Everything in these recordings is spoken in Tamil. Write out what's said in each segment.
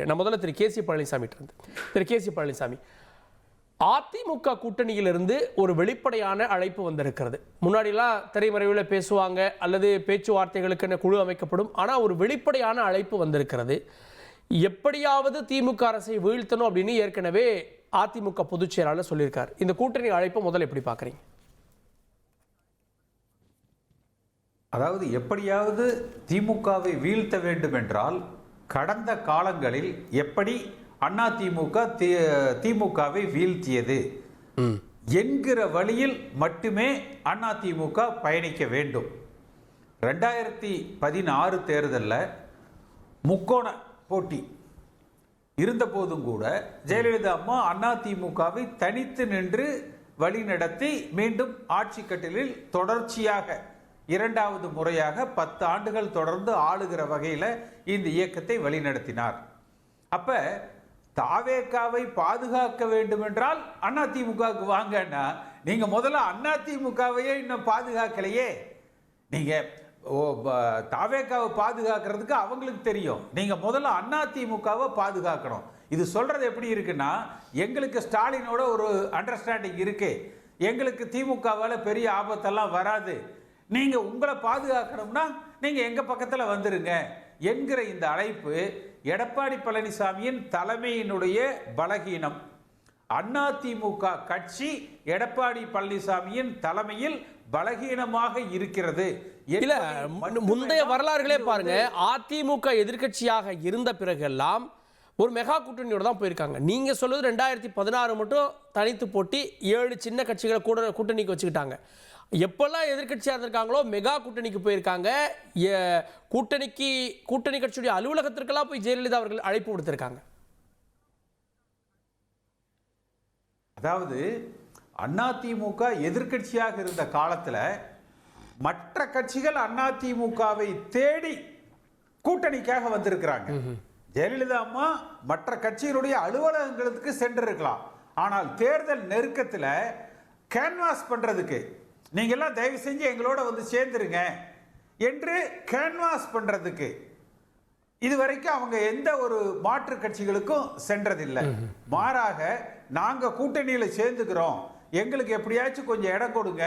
நான் முதல்ல திரு கே சி பழனிசாமி இருந்து திரு கே சி பழனிசாமி, அதிமுக கூட்டணியிலிருந்து ஒரு வெளிப்படையான அழைப்பு வந்திருக்கிறது. முன்னாடிலாம் திரைமறைவில் பேசுவாங்க அல்லது பேச்சுவார்த்தைகளுக்கு குழு அமைக்கப்படும். ஆனால் ஒரு வெளிப்படையான அழைப்பு வந்திருக்கிறது. எப்படியாவது திமுக அரசை வீழ்த்தணும் அப்படின்னு ஏற்கனவே அதிமுக பொதுச் செயலாளர் சொல்லியிருக்கார். இந்த கூட்டணி அழைப்பு முதல்ல எப்படி பார்க்குறீங்க? அதாவது எப்படியாவது திமுகவை வீழ்த்த வேண்டும் என்றால் கடந்த காலங்களில் எப்படி அதிமுக திமுகவை வீழ்த்தியது என்கிற வழியில் மட்டுமே அதிமுக பயணிக்க வேண்டும். 2016 தேர்தலில் முக்கோண போட்டி இருந்த போதும் கூட ஜெயலலிதா அம்மா அதிமுகவை தனித்து நின்று வழிநடத்தி மீண்டும் ஆட்சி கட்டிலில் தொடர்ச்சியாக இரண்டாவது முறையாக 10 ஆண்டுகள் தொடர்ந்து ஆளுகிற வகையில் இந்த இயக்கத்தை வழிநடத்தினார். அப்ப தாவேகாவை பாதுகாக்க வேண்டும் என்றால் அதிமுகவுக்கு வாங்கன்னா, நீங்க முதல்ல அதிமுகவையே இன்னும் பாதுகாக்கலையே. நீங்க தாவேகாவை பாதுகாக்கிறதுக்கு அவங்களுக்கு தெரியும், நீங்க முதல்ல அதிமுகவை பாதுகாக்கணும். இது சொல்றது எப்படி இருக்குன்னா, எங்களுக்கு ஸ்டாலினோட ஒரு அண்டர்ஸ்டாண்டிங் இருக்கு, எங்களுக்கு திமுகவால பெரிய ஆபத்தெல்லாம் வராது, நீங்க உங்களை பாதுகாக்கணும்னா நீங்க எங்க பக்கத்துல வந்துருங்க என்கிற இந்த அழைப்பு எடப்பாடி பழனிசாமியின் தலைமையினுடைய பலகீனம். அதிமுக கட்சி எடப்பாடி பழனிசாமியின் தலைமையில் பலகீனமாக இருக்கிறது. இல்ல, முந்தைய வரலாறுகளே பாருங்க, அதிமுக எதிர்கட்சியாக இருந்த பிறகெல்லாம் ஒரு மெகா கூட்டணியோட தான் போயிருக்காங்க. நீங்க சொல்றது 2016 மட்டும் தனித்து போட்டி 7 சின்ன கட்சிகளை கூட்டணிக்கு வச்சுக்கிட்டாங்க. எப்பெல்லாம் எதிர்கட்சியாக இருந்திருக்காங்களோ மெகா கூட்டணிக்கு போயிருக்காங்க. கூட்டணி கட்சியுடைய அலுவலகத்திற்கெல்லாம் போய் ஜெயலலிதா அவர்கள் அழைப்பு கொடுத்திருக்காங்க. அதாவது அதிமுக எதிர்கட்சியாக இருந்த காலத்தில் மற்ற கட்சிகள் அதிமுகவை தேடி கூட்டணிக்காக வந்திருக்கிறாங்க. ஜெயலலிதா அம்மா மற்ற கட்சியினுடைய அலுவலகங்களுக்கு சென்றிருக்கலாம். ஆனால் தேர்தல் நெருக்கத்தில் கேன்வாஸ் பண்றதுக்கு, நீங்க எல்லாம் தயவு செஞ்சு எங்களோட வந்து சேர்ந்துருங்க என்று கேன்வாஸ் பண்றதுக்கு இதுவரைக்கும் அவங்க எந்த ஒரு மாற்று கட்சிகளுக்கும் சென்றதில்லை. மாறாக நாங்க கூட்டணியில் சேர்ந்துக்கிறோம், எங்களுக்கு எப்படியாச்சும் கொஞ்சம் இடம் கொடுங்க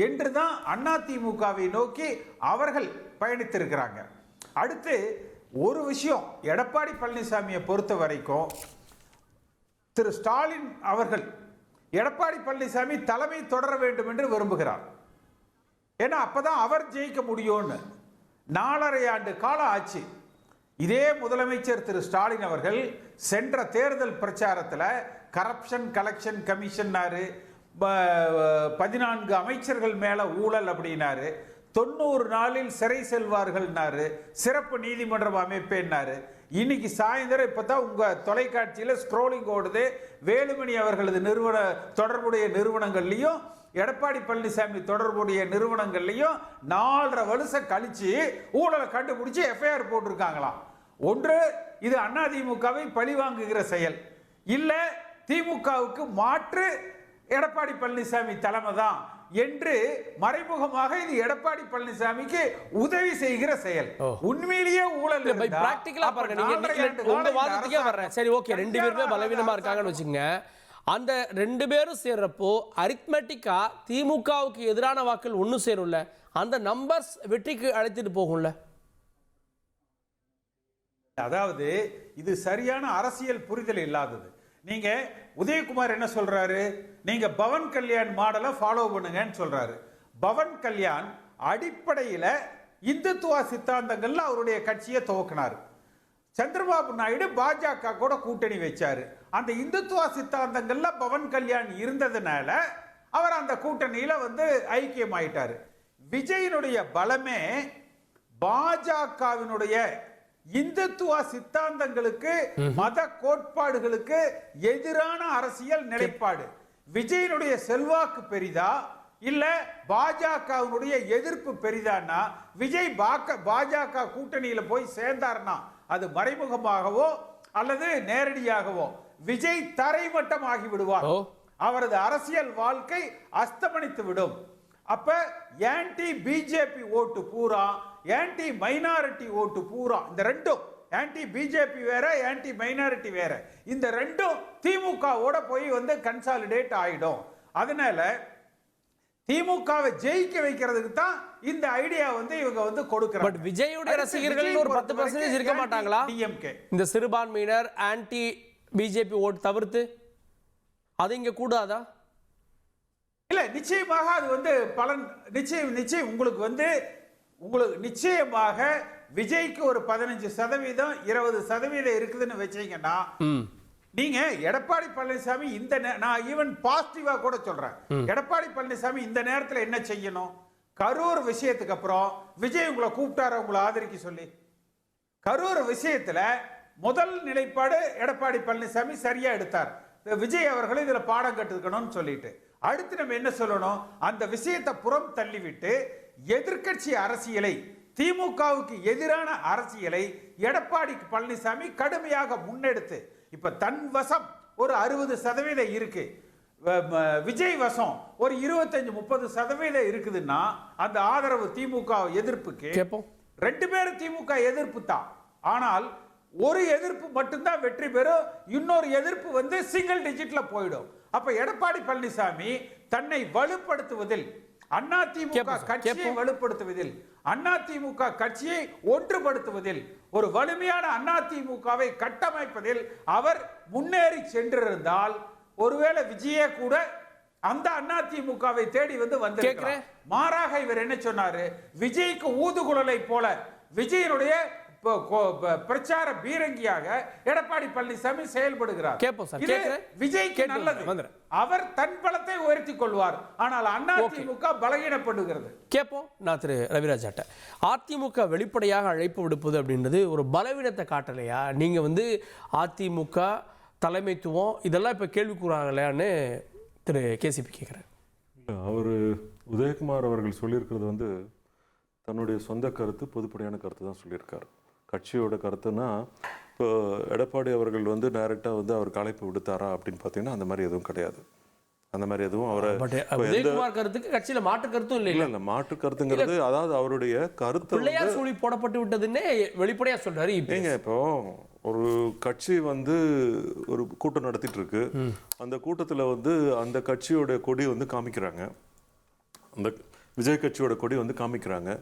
என்று தான் அதிமுகவை நோக்கி அவர்கள் பயணித்திருக்கிறாங்க. அடுத்து ஒரு விஷயம், எடப்பாடி பழனிசாமியை பொறுத்த வரைக்கும் திரு ஸ்டாலின் அவர்கள் எடப்பாடி பழனிசாமி தலைமை தொடர வேண்டும் என்று விரும்புகிறார். ஏன்னா அப்பதான் அவர் ஜெயிக்க முடியும்னு. 4.5 ஆண்டு காலம் ஆச்சு. இதே முதலமைச்சர் திரு ஸ்டாலின் அவர்கள் சென்ற தேர்தல் பிரச்சாரத்தில் கரப்ஷன் கலெக்ஷன் கமிஷன் 14 அமைச்சர்கள் மேல ஊழல் அப்படின்னாரு, 90 நாளில் சிறை செல்வார்கள்னாரு, சிறப்பு நீதிமன்றம் அமைப்பேன்னாரு. இன்னைக்கு சாயந்தரம் இப்பதான் உங்க தொலைக்காட்சியில் ஸ்க்ரோலிங் ஓடுது, வேலுமணி அவர்களது தொடர்புடைய நிறுவனங்கள்லையும் எடப்பாடி பழனிசாமி தொடர்புடைய நிறுவனங்கள்லையும் 4.5 வருஷம் கழிச்சு ஊழலை கண்டுபிடிச்சு எஃப்ஐஆர் போட்டிருக்காங்களாம். ஒன்று இது அதிமுகவை பழிவாங்குகிற செயல், இல்ல திமுகவுக்கு மாற்று எடப்பாடி பழனிசாமி தலைமை தான் என்று மறைமுகமாக இது எடப்பாடி பழனிசாமிக்கு உதவி செய்கிற செயல். உண்மையிலேயே ஊழல் பிராக்டிகலா பாருங்க, நீங்க உங்க வாதத்துக்கே வர்றேன். சரி, ஓகே, 2 பேருமே பலவீனமா இருக்காங்கன்னு வச்சுங்க. அந்த 2 பேரும் சேர்றப்போ அரித்மெட்டிக்கா திமுகவுக்கு எதிரான வாக்கள் ஒன்று சேரும்ல, அந்த நம்பர்ஸ் வெற்றிக்கு அழைத்துட்டு போகும்ல. அதாவது இது சரியான அரசியல் புரிதல் இல்லாதது. நீங்க உதயகுமார் என்ன சொல்றாரு, நீங்க பவன் கல்யாண் மாடலை ஃபாலோ பண்ணுங்கன்னு சொல்றாரு. பவன் கல்யாண் அடிப்படையில் இந்துத்துவ சித்தாந்தங்கள்ல அவருடைய கட்சியை துவக்கினார். சந்திரபாபு நாயுடு பாஜக கூட கூட்டணி வச்சாரு. அந்த இந்துத்துவ சித்தாந்தங்கள்ல பவன் கல்யாண் இருந்ததுனால அவர் அந்த கூட்டணியில வந்து ஐக்கியமாயிட்டாரு. விஜயினுடைய பலமே பாஜகவினுடைய இந்துத்துவ சித்தாந்தங்களுக்கு மத கோட்பாடுகளுக்கு எதிரான அரசியல் நிலைப்பாடு. விஜயினுடைய செல்வாக்கு பெரிதா இல்ல பாஜகவினுடைய எதிர்ப்பு பெரிதான்னா, விஜய் பாஜக கூட்டணியில போய் சேர்ந்தார்னா அது மறைமுகமாகவோ அல்லது நேரடியாகவோ விஜய் தரைமட்டமாகி விடுவார். அவரது அரசியல் வாழ்க்கை அஸ்தமனித்து விடும். அப்ப ஆன்டி பிஜேபி ஓட்டு பூரா, ஆன்டி மைனாரிட்டி ஓட்டு பூரா, இந்த ரெண்டும் ஆன்டி பிஜேபி வேற, ஆன்டி மைனாரிட்டி வேற. இந்த ரெண்டும் திமுகவோட போய் வந்து கன்சாலிடேட் ஆயிடும். அதனால திமுகவை ஜெயிக்க வைக்கிறதுக்கு தான் இந்த ஐடியா வந்து இவங்க வந்து கொடுக்கறாங்க. பட் விஜயுடைய ரசிகர்கள் ஒரு 10% இருக்க மாட்டாங்களா? டிஎம்கே இந்த சிறுபான்மையினர் ஆன்டி பிஜேபி ஓட் தவிர்த்து அது இங்க கூடாதா? இல்ல, நிச்சயமாக அது வந்து பலன் நிச்சயம் உங்களுக்கு நிச்சயமாக விஜய்க்கு ஒரு 15%, 20% இருக்குதுன்னு வச்சீங்கன்னா, நீங்க எடப்பாடி பழனிசாமி நான் ஈவன் பாசிட்டிவா கூட சொல்றேன். எடப்பாடி பழனிசாமி இந்த நேரத்தில் என்ன செய்யணும்? கரூர் விஷயத்துக்கு அப்புறம் விஜய் உங்களை கூப்பிட்டார உங்களை ஆதரிக்க சொல்லி. கரூர் விஷயத்துல முதல் நிலைப்பாடு எடப்பாடி பழனிசாமி சரியா எடுத்தார். விஜய் அவர்கள் இதுல பாடம் கற்றுக்கணும்னு சொல்லிட்டு, அடுத்து நம்ம என்ன சொல்லணும்? அந்த விஷயத்தை புறம் தள்ளிவிட்டு எதிர்க்கட்சி அரசியலை, திமுகவுக்கு எதிரான அரசியலை எடப்பாடி பழனிசாமி கடுமையாக முன்னெடுத்து இப்ப தன் வசம் ஒரு 60% இருக்கு, விஜய் வசம் ஒரு 25-30% இருக்குதுன்னா அந்த ஆதரவு திமுக எதிர்ப்புக்கு ரெண்டு பேரும் திமுக எதிர்ப்பு தான். ஆனால் ஒரு எதிர்ப்பு மட்டும்தான் வெற்றி பெறும், இன்னொரு எதிர்ப்பு வந்து சிங்கிள் டிஜிட்ல போயிடும். அப்ப எடப்பாடி பழனிசாமி தன்னை வலுப்படுத்துவதில், அதிமுக கட்சியை வலுப்படுத்துவதில், அதிமுக கட்சியை ஒன்றுபடுத்துவதில், ஒரு வலிமையான அதிமுகவை கட்டமைப்பதில் அவர் முன்னேறி சென்றிருந்தால் ஒருவேளை விஜயே கூட அந்த அதிமுகவை தேடி வந்து வந்திருக்கிறார். மாறாக இவர் என்ன சொன்னாரு? விஜய்க்கு ஊதுகுழலை போல விஜயனுடைய பிரச்சார பீரங்கியாக எடப்பாடி பழனிசாமி செயல்படுகிறார். விஜய்க்கு நல்லது, அவர் தன் பலத்தை உயர்த்தி கொள்வார், ஆனால் அதிமுக பலகீனப்படுகிறது. கேட்போம். நான் திரு ரவிராஜாட்ட, அதிமுக வெளிப்படையாக அழைப்பு விடுப்பது அப்படின்றது ஒரு பலவீனத்தை காட்டலையா? நீங்க வந்து அதிமுக தலைமைத்துவம் இதெல்லாம் இப்ப கேள்விக்குறாங்களையான்னு திரு கேசிபி கேட்கிறார். அவர் உதயகுமார் அவர்கள் சொல்லியிருக்கிறது வந்து தன்னுடைய சொந்த கருத்து, பொதுப்படையான கருத்து தான் சொல்லியிருக்காரு. கட்சியோட கருத்துன்னா, இப்போ எடப்பாடி அவர்கள் வந்து டைரெக்டாக வந்து அவருக்கு அழைப்பு விடுத்தாரா அப்படின்னு பார்த்தீங்கன்னா அந்த மாதிரி எதுவும் கிடையாது. அந்த மாதிரி எதுவும் அவரை கருத்துக்கு கட்சியில மாற்று கருத்தும் இல்லை மாற்று கருத்துங்கிறது, அதாவது அவருடைய கருத்து சூழி போடப்பட்டு விட்டதுன்னே வெளிப்படையா சொல்றாரு. இப்போ ஒரு கட்சி வந்து ஒரு கூட்டம் நடத்திட்டு இருக்கு, அந்த கூட்டத்தில் வந்து அந்த கட்சியோட கொடி வந்து காமிக்கிறாங்க, அந்த விஜய் கட்சியோட கொடி வந்து காமிக்கிறாங்க.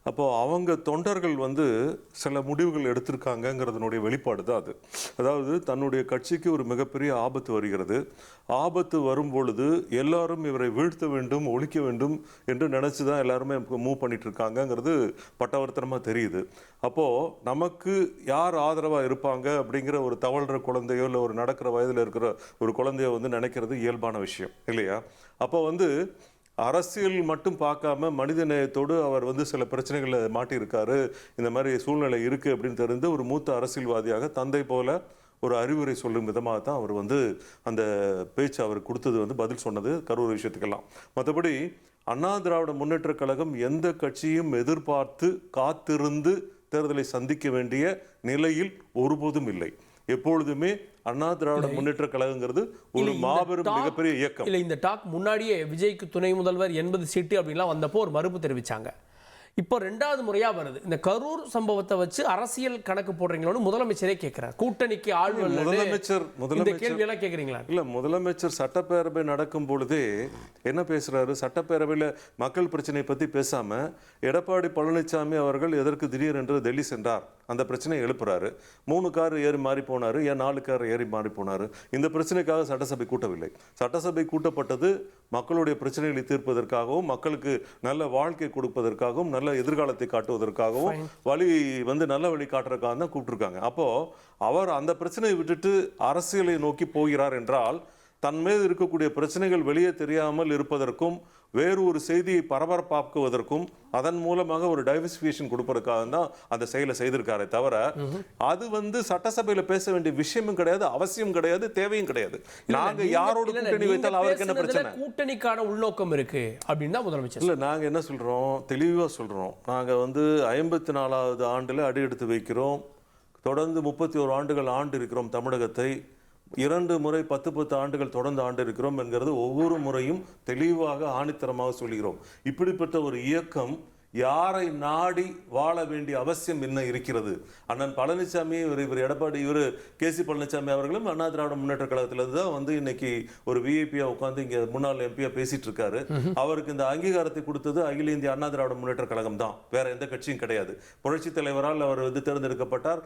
அப்போது அவங்க தொண்டர்கள் வந்து சில முடிவுகள் எடுத்திருக்காங்கங்கிறதுனுடைய வெளிப்பாடு தான் அது. அதாவது தன்னுடைய கட்சிக்கு ஒரு மிகப்பெரிய ஆபத்து வருகிறது, ஆபத்து வரும்பொழுது எல்லாரும் இவரை வீழ்த்த வேண்டும், ஒழிக்க வேண்டும் என்று நினச்சி தான் எல்லாருமே மூவ் பண்ணிட்டு இருக்காங்கங்கிறது பட்டவர்த்தனமாக தெரியுது. அப்போது நமக்கு யார் ஆதரவாக இருப்பாங்க அப்படிங்கிற ஒரு தவழ்கிற குழந்தையோ இல்லை ஒரு நடக்கிற வயதில் இருக்கிற ஒரு குழந்தையோ வந்து நினைக்கிறது இயல்பான விஷயம் இல்லையா? அப்போ வந்து அரசியல் மட்டும் பார்க்காம மனித நேயத்தோடு அவர் வந்து சில பிரச்சனைகளை மாட்டியிருக்காரு, இந்த மாதிரி சூழ்நிலை இருக்குது அப்படின்னு தெரிந்து ஒரு மூத்த அரசியல்வாதியாக தந்தை போல ஒரு அறிவுரை சொல்லும் விதமாக தான் அவர் வந்து அந்த பேச்சு அவர் கொடுத்தது வந்து பதில் சொன்னது கரூர் விஷயத்துக்கெல்லாம். மற்றபடி அண்ணா திராவிட முன்னேற்ற கழகம் எந்த கட்சியும் எதிர்பார்த்து காத்திருந்து தேர்தலை சந்திக்க வேண்டிய நிலையில் ஒருபோதும் இல்லை. எப்பொழுதுமே அண்ணா திராவிட முன்னேற்ற கழகங்கிறது ஒரு மாபெரும் மிகப்பெரிய இயக்கம். இல்ல, இந்த டாக் முன்னாடியே விஜய்க்கு துணை முதல்வர் 80 சீட்டு அப்படின்லாம் வந்தப்போ ஒரு மறுப்பு தெரிவிச்சாங்க. இப்போ 2வது முறையா வருது. இந்த கரூர் சம்பவத்தை வச்சு அரசியல் கணக்கு போடுறீங்களோன்னு முதலமைச்சரே கேட்கிறார். கூட்டணிக்கு முதலமைச்சர் கேள்வி எல்லாம் கேட்குறீங்களா? இல்ல, முதலமைச்சர் சட்டப்பேரவை நடக்கும் பொழுதே என்ன பேசுறாரு? சட்டப்பேரவையில் மக்கள் பிரச்சனையை பத்தி பேசாம எடப்பாடி பழனிசாமி அவர்கள் எதற்கு திடீரென்று டெல்லி சென்றார் அந்த பிரச்சனையை எழுப்புறாரு. 3 கார் ஏறி மாறி போனாரு, ஏன் 4 கார் ஏறி மாறி போனாரு? இந்த பிரச்சனைக்காக சட்டசபை கூட்டவில்லை. சட்டசபை கூட்டப்பட்டது மக்களுடைய பிரச்சனைகளை தீர்ப்பதற்காகவும், மக்களுக்கு நல்ல வாழ்க்கை கொடுப்பதற்காகவும், நல்ல எதிர்காலத்தை காட்டுவதற்காகவும், வழி வந்து நல்ல வழி காட்டுறதுக்காக தான் கூப்பிட்டுருக்காங்க. அப்போ அவர் அந்த பிரச்சனையை விட்டுட்டு அரசியலை நோக்கி போகிறார் என்றால் தன் மீது இருக்கக்கூடிய பிரச்சனைகள் வெளியே தெரியாமல் இருப்பதற்கும், வேறு ஒரு செய்தியை பரபரப்பாக்குவதற்கும், அதன் மூலமாக ஒரு டைவர்சிஃபிகேஷன் கொடுப்பதற்காக தான் அந்த செயலை செய்திருக்காரே தவிர அது வந்து சட்டசபையில பேச வேண்டிய விஷயமும் கிடையாது, அவசியம் கிடையாது, தேவையும் கிடையாது. நாங்க யாரோட கூட்டணி வைத்தால் அவருக்கு என்ன பிரச்சனை? கூட்டணிக்கான உள்நோக்கம் இருக்கு அப்படின்னு தான் முதலமைச்சர். இல்ல, நாங்க என்ன சொல்றோம், தெளிவா சொல்றோம். நாங்க வந்து 54வது ஆண்டுல அடி எடுத்து வைக்கிறோம். தொடர்ந்து 31 ஆண்டுகள் ஆண்டு இருக்கிறோம் தமிழகத்தை. 2 முறை 10 ஆண்டுகள் தொடர்ந்து ஆண்டு இருக்கிறோம் என்கிறது ஒவ்வொரு முறையும் தெளிவாக ஆணித்தரமாக சொல்கிறோம். இப்படிப்பட்ட ஒரு இயக்கம் யாரை நாடி வாழ வேண்டிய அவசியம் என்ன இருக்கிறது? அண்ணன் பழனிசாமி, இவர் எடப்பாடி, இவர் கேசி பழனிசாமி அவர்களும் அண்ணா திராவிட முன்னேற்ற கழகத்திலிருந்து தான் வந்து இன்னைக்கு ஒரு விஐபியா உட்காந்து இங்க முன்னாள் எம்பியா பேசிட்டு இருக்காரு. அவருக்கு இந்த அங்கீகாரத்தை கொடுத்தது அகில இந்திய அண்ணா திராவிட முன்னேற்ற கழகம் தான், வேற எந்த கட்சியும் கிடையாது. புரட்சி தலைவரால் அவர் வந்து தேர்ந்தெடுக்கப்பட்டார்,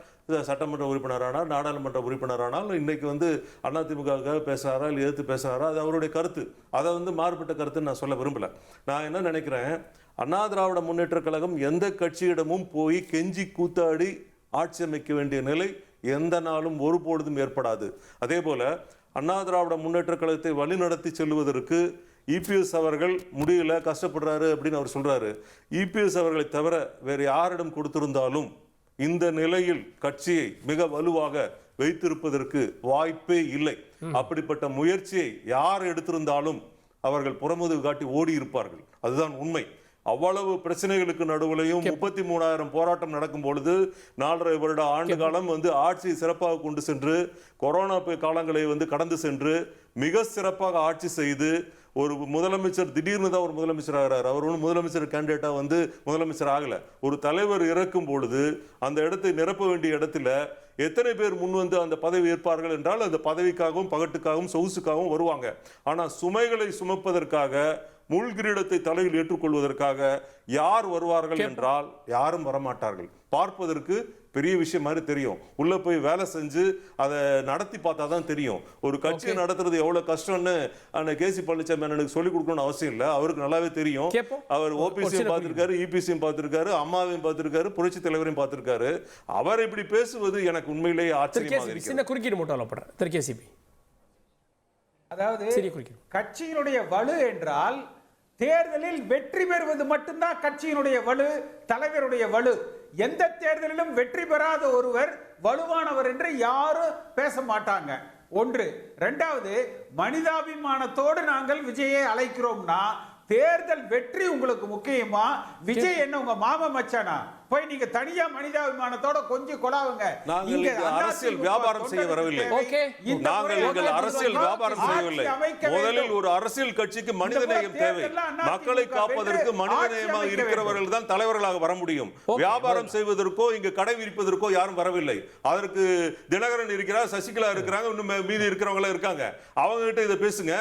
சட்டமன்ற உறுப்பினரானார், நாடாளுமன்ற உறுப்பினரானால் இன்னைக்கு வந்து அதிமுக பேசுறாரா இல்லை எதிர்த்து பேசுறாரா, அது அவருடைய கருத்து. அதை வந்து மாறுபட்ட கருத்து நான் சொல்ல விரும்பல. நான் என்ன நினைக்கிறேன், அண்ணா திராவிட முன்னேற்ற கழகம் எந்த கட்சியிடமும் போய் கெஞ்சி கூத்தாடி ஆட்சி அமைக்க வேண்டிய நிலை எந்த நாளும் ஒருபொழுதும் ஏற்படாது. அதே போல அண்ணா திராவிட முன்னேற்ற கழகத்தை வழிநடத்தி செல்வதற்கு இபிஎஸ் அவர்கள் முடியல, கஷ்டப்படுறாரு அப்படின்னு அவர் சொல்றாரு. இபிஎஸ் அவர்களை தவிர வேறு யாரிடம் கொடுத்திருந்தாலும் இந்த நிலையில் கட்சியை மிக வலுவாக வைத்திருப்பதற்கு வாய்ப்பே இல்லை. அப்படிப்பட்ட முயற்சியை யார் எடுத்திருந்தாலும் அவர்கள் புறமுதுகு காட்டி ஓடி இருப்பார்கள். அதுதான் உண்மை. அவ்வளவு பிரச்சனைகளுக்கு நடுவுலையும் 33,000 போராட்டம் நடக்கும் பொழுது 4.5 வருட ஆண்டு காலம் வந்து ஆட்சியை சிறப்பாக கொண்டு சென்று கொரோனா காலங்களை வந்து கடந்து சென்று மிக சிறப்பாக ஆட்சி செய்து ஒரு முதலமைச்சர் திடீர்னு தான் ஒரு முதலமைச்சர் ஆகிறார். அவர் ஒன்றும் முதலமைச்சர் கேண்டிடேட்டா வந்து முதலமைச்சர் ஆகல. ஒரு தலைவர் இறக்கும் பொழுது அந்த இடத்தை நிரப்ப வேண்டிய இடத்துல எத்தனை பேர் முன் வந்து அந்த பதவி ஏற்பார்கள் என்றால் அந்த பதவிக்காகவும் பகட்டுக்காகவும் சொகுசுக்காகவும் வருவாங்க. ஆனா சுமைகளை சுமப்பதற்காக முள்கிரீடத்தை தலையில் ஏற்றுக்கொள்வதற்காக யார் வருவார்கள் என்றால் யாரும் வரமாட்டார்கள். பார்ப்பதற்கு பெரிய விஷயம் மாதிரி தெரியும், உள்ள போய் வேலை செஞ்சு அதை நடத்தி பார்த்தா தான் தெரியும். ஒரு கட்சியை நடத்துறது எவ்வளவு கஷ்டம்னு அந்த கேசி பழனிசாமி எனக்கு சொல்லிக் கொடுக்கணும்னு அவசியம் இல்லை, அவருக்கு நல்லாவே தெரியும். அவர் ஓபிசியும் பார்த்திருக்காரு, இபிசியும் பார்த்திருக்காரு, அம்மாவையும் பார்த்திருக்காரு, புரட்சி தலைவரையும் பார்த்திருக்காரு. அவர் இப்படி பேசுவது எனக்கு உண்மையிலேயே ஆச்சரியமாக இருக்கு. குறுக்கீடு மட்டும் அதாவது கட்சியினுடைய வலு என்றால் தேர்தலில் வெற்றி பெறுவது மட்டும்தான் கட்சியினுடைய வலு, தலைவருடைய வலு. எந்த தேர்தலிலும் வெற்றி பெறாத ஒருவர் வலுவானவர் என்று யாரும் பேச மாட்டாங்க. ஒன்று. இரண்டாவது, மனிதாபிமானத்தோடு நாங்கள் விஜயை அழைக்கிறோம்னா தேர்தல் வெற்றி உங்களுக்கு முக்கியமா? விஜய் என்ன உங்க மாமா மச்சானா? போய் நீங்க தனியா மனிதாபிமானத்தோட கொஞ்சம் கொலாவுங்க. நாங்கள் அரசியல் வியாபாரம் செய்ய வரவில்லை. நாங்கள் அரசியல் வியாபாரம் செய்யவில்லை. முதலில் ஒரு அரசியல் கட்சிக்கு மனிதநேயம் தேவை. மக்களை காப்பதற்கு மனிதநேயமாக இருக்கிறவர்கள் தான் தலைவர்களாக வர முடியும். வியாபாரம் செய்வதற்கோ இங்க கடை விரிப்பதற்கோ யாரும் வரவில்லை. அதற்கு தினகரன் இருக்கிறார், சசிகலா இருக்கிறாங்க, இன்னும் மீதி இருக்கிறவங்க இருக்காங்க. அவங்க கிட்ட இதை பேசுங்க.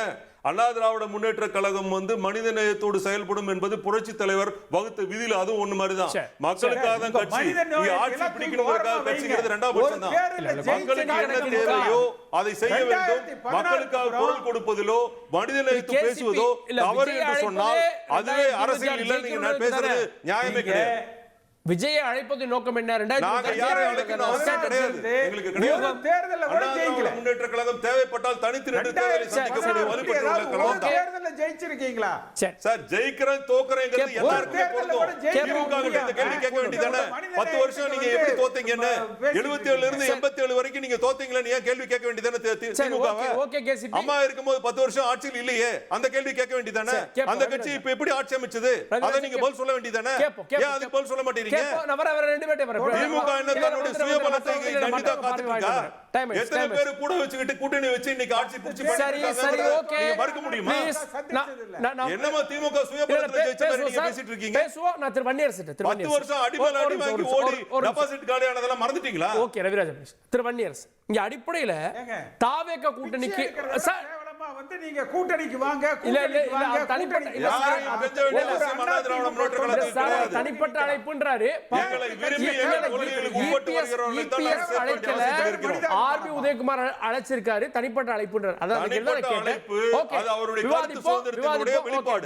அண்ணா திராவிட முன்னேற்ற கழகம் வந்து மனிதநேயத்தோடு செயல்படும் என்பது புரட்சி தலைவர் வகுத்த விதியில அதுவும் ஒண்ணு மாதிரிதான். மக்களுக்காக தான் கட்சி, ஆட்சி பிடிக்கணுங்கிறதுக்காக கட்சிங்கிறது இரண்டாம் பட்சம் தான். மக்களுக்கு என்ன தேவையோ அதை செய்ய வேண்டும். மக்களுக்காக குரல் கொடுப்பதிலோ மனிதநேயத்தை பேசுவதோ தவறு என்று சொன்னால் அதுவே அரசியல் இல்லை. நீங்க பேசுறது நியாயமே கிடையாது. விஜயை அழைப்பது நோக்கம் என்ன? முன்னேற்ற கழகம் தேவைப்பட்டால் தனித்து நின்று தேர்தலை சந்திக்கக்கூடிய வலுப்பெற்ற தேர்தலில் ஜெயிச்சிருக்கீங்களா? சார், ஜெயிக்கிறேன் தோக்குறேங்கிறது எல்லாருக்குமே பொருந்தும். திமுக கிட்ட இந்த கேள்வி கேட்க வேண்டியதானே? 10 வருஷம் நீங்க எப்படி தோத்தீங்கன்னு, 77 இருந்து 87 வரைக்கும் நீங்க தோத்தீங்களா ஏன் கேள்வி கேட்க வேண்டியதானே? திமுக அம்மா இருக்கும்போது 10 வருஷம் ஆட்சியில் இல்லையே, அந்த கேள்வி கேட்க வேண்டியதானே? அந்த கட்சி இப்ப எப்படி ஆட்சி அமைச்சது, அதை நீங்க பதில் சொல்ல வேண்டியதானே? ஏன் அதுக்கு பதில் சொல்ல மாட்டீங்க? எத்தனை பேர் கூட வச்சுக்கிட்டு கூட்டணி வச்சு இன்னைக்கு ஆட்சி பிடிச்சு மறுக்க முடியுமா? என்னமா திமுக சுயபலத்துல ஜெயிச்ச மாதிரி நீங்க பேசிட்டு இருக்கீங்க? 10 வருஷம் அடிமேல அடி வாங்கி ஓடி டெபாசிட் காலியானதெல்லாம் மறந்துட்டீங்களா? ஓகே ரவிராஜ், திருவன்னியர்ஸ் இங்க அடிப்படையில தாவேக கூட்டணிக்கு வந்து நீங்க கூட்டணிக்கு வாங்க, தனிப்பட்ட அழைப்புன்றாரு. ஆர்பி உதயகுமார் அழைச்சிருக்காரு, தனிப்பட்ட அழைப்புன்றாரு. அதான்